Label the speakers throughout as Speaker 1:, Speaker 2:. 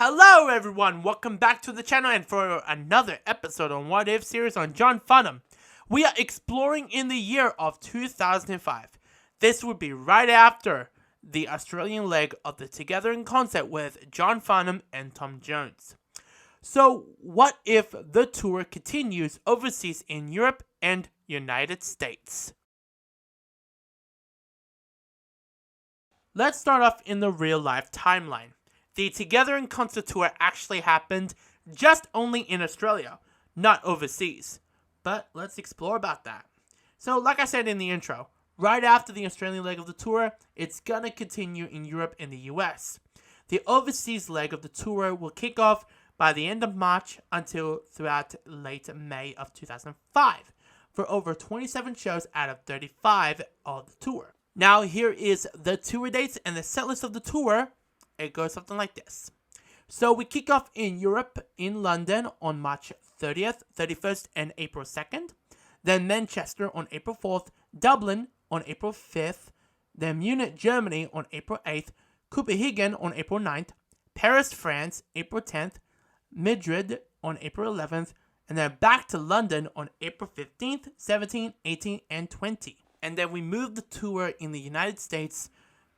Speaker 1: Hello everyone, welcome back to the channel and for another episode on What If series on John Farnham. We are exploring in the year of 2005. This would be right after the Australian leg of the Together in Concert with John Farnham and Tom Jones. So what if the tour continues overseas in Europe and United States? Let's start off in the real life timeline. The Together in Concert tour actually happened just only in Australia, not overseas. But let's explore about that. So like I said in the intro, right after the Australian leg of the tour, it's gonna continue in Europe and the US. The overseas leg of the tour will kick off by the end of March until throughout late May of 2005 for over 27 shows out of 35 of the tour. Now here is the tour dates and the setlist of the tour. It goes something like this. So we kick off in Europe, in London on March 30th, 31st, and April 2nd. Then Manchester on April 4th, Dublin on April 5th, then Munich, Germany on April 8th, Copenhagen on April 9th, Paris, France, April 10th, Madrid on April 11th, and then back to London on April 15th, 17th, 18th, and 20th. And then we move the tour in the United States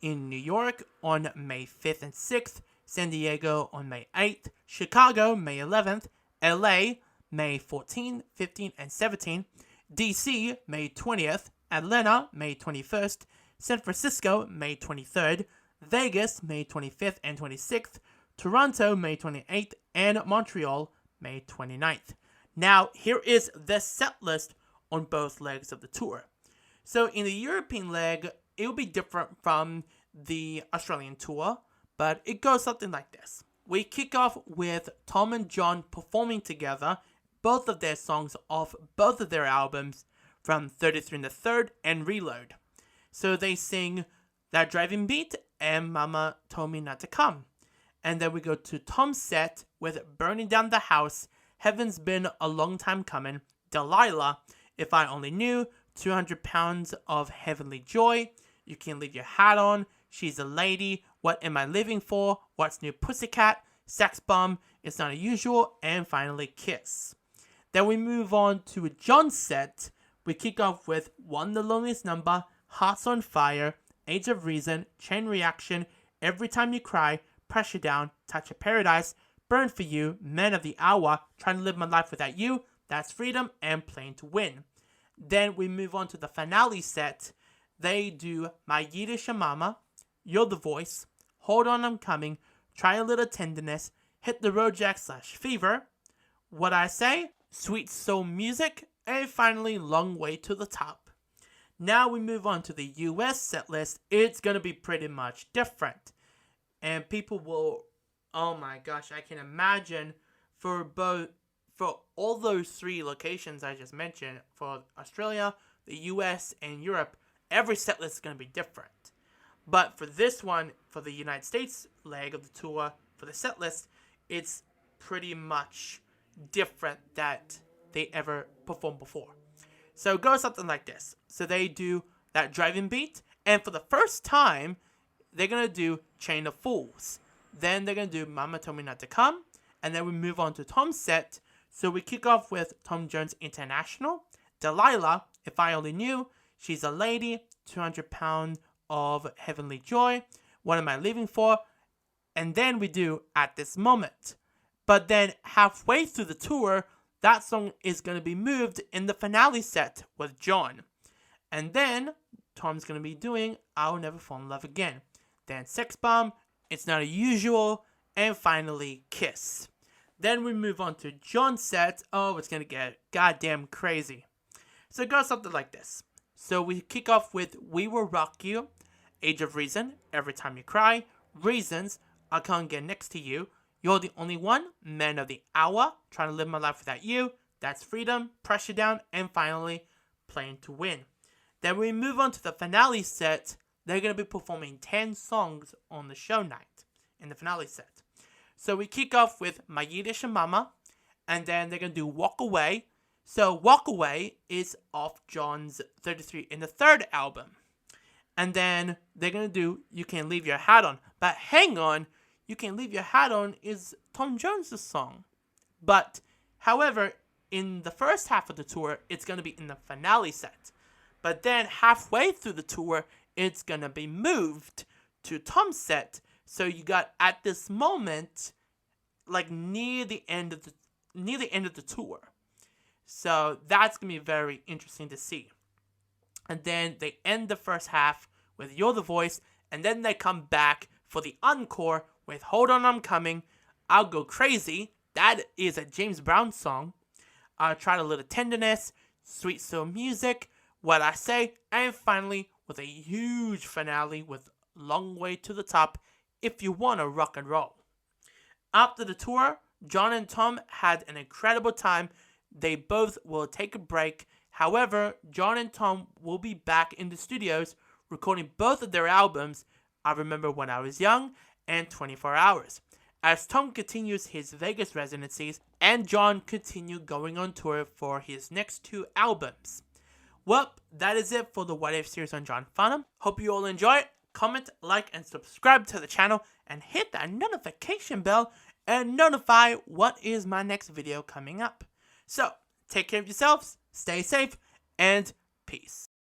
Speaker 1: in New York on May 5th and 6th, San Diego on May 8th, Chicago May 11th, LA May 14th, 15th, and 17th, DC May 20th, Atlanta May 21st, San Francisco May 23rd, Vegas May 25th and 26th, Toronto May 28th, and Montreal May 29th. Now here is the set list on both legs of the tour. So in the European leg, it will be different from the Australian tour, but it goes something like this. We kick off with Tom and John performing together both of their songs off both of their albums from 33 and the Third and Reload. So they sing That Driving Beat and Mama Told Me Not to Come. And then we go to Tom's set with Burning Down the House, Heaven's Been a Long Time Coming, Delilah, If I Only Knew, 200 Pounds of Heavenly Joy, You Can Leave Your Hat On, She's a Lady, What Am I Living For, What's New Pussycat, Sex Bomb, It's Not Unusual, and finally Kiss. Then we move on to John's set. We kick off with One the Loneliest Number, Hearts on Fire, Age of Reason, Chain Reaction, Every Time You Cry, Pressure Down, Touch of Paradise, Burn for You, Man of the Hour, Trying to Live My Life Without You, That's Freedom, and Playing to Win. Then we move on to the finale set. They do My Yiddish Mama, You're the Voice, Hold On I'm Coming, Try a Little Tenderness, Hit the Road Jack / Fever, What I Say, Sweet Soul Music, and finally Long Way to the Top. Now we move on to the US set list. It's going to be pretty much different. And people will, oh my gosh, I can imagine for all those three locations I just mentioned, for Australia, the US, and Europe, every set list is going to be different. But for this one, for the United States leg of the tour, for the set list, it's pretty much different that they ever performed before. So it goes something like this. So they do That Driving Beat, and for the first time, they're going to do Chain of Fools. Then they're going to do Mama Told Me Not to Come, and then we move on to Tom's set. So we kick off with Tom Jones International, Delilah, If I Only Knew, She's a Lady, 200 Pounds of Heavenly Joy, What Am I Living For? And then we do At This Moment. But then halfway through the tour, that song is going to be moved in the finale set with John. And then Tom's going to be doing I'll Never Fall in Love Again. Then Sex Bomb, It's Not Unusual, and finally Kiss. Then we move on to John's set. Oh, it's going to get goddamn crazy. So it goes something like this. So we kick off with We Will Rock You, Age of Reason, Every Time You Cry, Reasons, I Can't Get Next to You, You're the Only One, Man of the Hour, Trying to Live My Life Without You, That's Freedom, Pressure Down, and finally Playing to Win. Then we move on to the finale set. They're going to be performing 10 songs on the show night in the finale set. So we kick off with My Yiddish Mama, and then they're going to do Walk Away. So Walk Away is off John's 33 in the Third album. And then they're going to do You Can Leave Your Hat On. But hang on, You Can Leave Your Hat On is Tom Jones' song. But, however, in the first half of the tour, it's going to be in the finale set. But then halfway through the tour, it's going to be moved to Tom's set. So you got at this moment, like near the end of the tour. So that's going to be very interesting to see. And then they end the first half with You're the Voice, and then they come back for the encore with Hold On I'm Coming, I'll Go Crazy, that is a James Brown song, Try a Little Tenderness, Sweet Soul Music, What I Say, and finally with a huge finale with Long Way to the Top, If You Wanna Rock and Roll. After the tour, John and Tom had an incredible time. They both will take a break. However, John and Tom will be back in the studios recording both of their albums, I Remember When I Was Young and 24 Hours, as Tom continues his Vegas residencies and John continue going on tour for his next 2 albums. Well, that is it for the What If series on John Farnham. Hope you all enjoy it. Comment, like, and subscribe to the channel, and hit that notification bell and notify what is my next video coming up. So, take care of yourselves, stay safe, and peace.